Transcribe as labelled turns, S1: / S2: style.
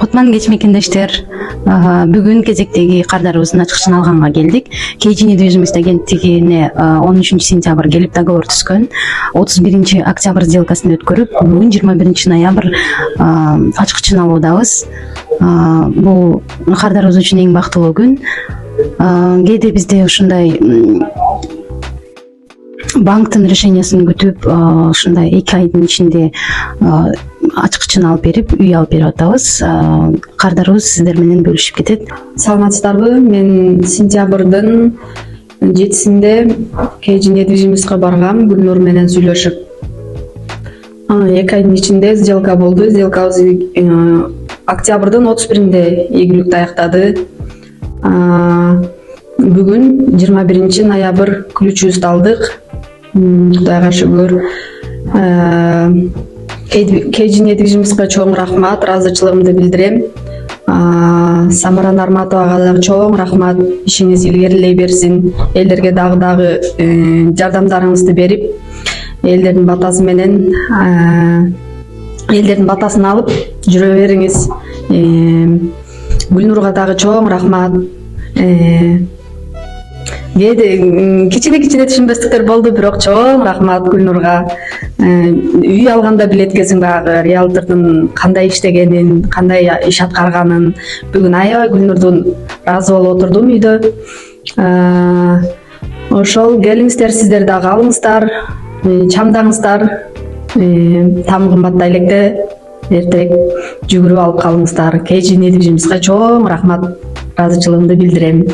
S1: Кутман кеч мекендештер, бүгүн кезектеги кардарыбыздын ачкычын алганга келдик. KG недвижимость агенттигине 13 сентябрь келип договор түзгөн. 31 октябрь сделкасын өткөрүп, бүгүн 21 ноябрь ачкычын алуудабыз. Бул кардарыбыз үчүн эң бактылуу күн. Кээде бизде ушундай банктын решениясын күтүп, ушундай 2 айдын ичинде ачкычын алып берип, үй алып берип атабыз. Кардарыбыз сиздер менен бөлүшүп кетет.
S2: Саламатсыздарбы? Мен сентябрдын 7-синде KG недвижимостька баргам, Гүлнур менен сүйлөшүп. 2 айдын ичинде сделка болду. Сделкабыз октябрдын 31-нде ийгиликтүү аяктады. Бүгүн 21 ноябрь ключубузду алдык. Кудайга шүгүр. KG недвижимостька чоң рахмат, ыраазычылыгымды билдирем. Самара Нарматовага дагы чоң рахмат, ишиңиз илгерилей берсин. Элдерге дагы жардамдарыңызды берип, элдердин батасы менен элдердин батасын алып жүрө бериңиз. Гүлнурга дагы чоң рахмат. Кичине түшүнбөстүктөр болду, бирок чоң рахмат Гүлнурга. Үй алганда билеткесиң багы риэлтордун кандай иштегенин, кандай иш аткарганын. Бүгүн аябай Гүлнурдун ыраазы болуп отурдум үйдө. Ошол келиңиздер, сиздер дагы алыңыздар, чамдаңыздар. Там кымбаттай электе эртерээк жүгүрүп алып калыңыздар. KG недвижимостька чоң рахмат, ыраазычылыгымды билдирем.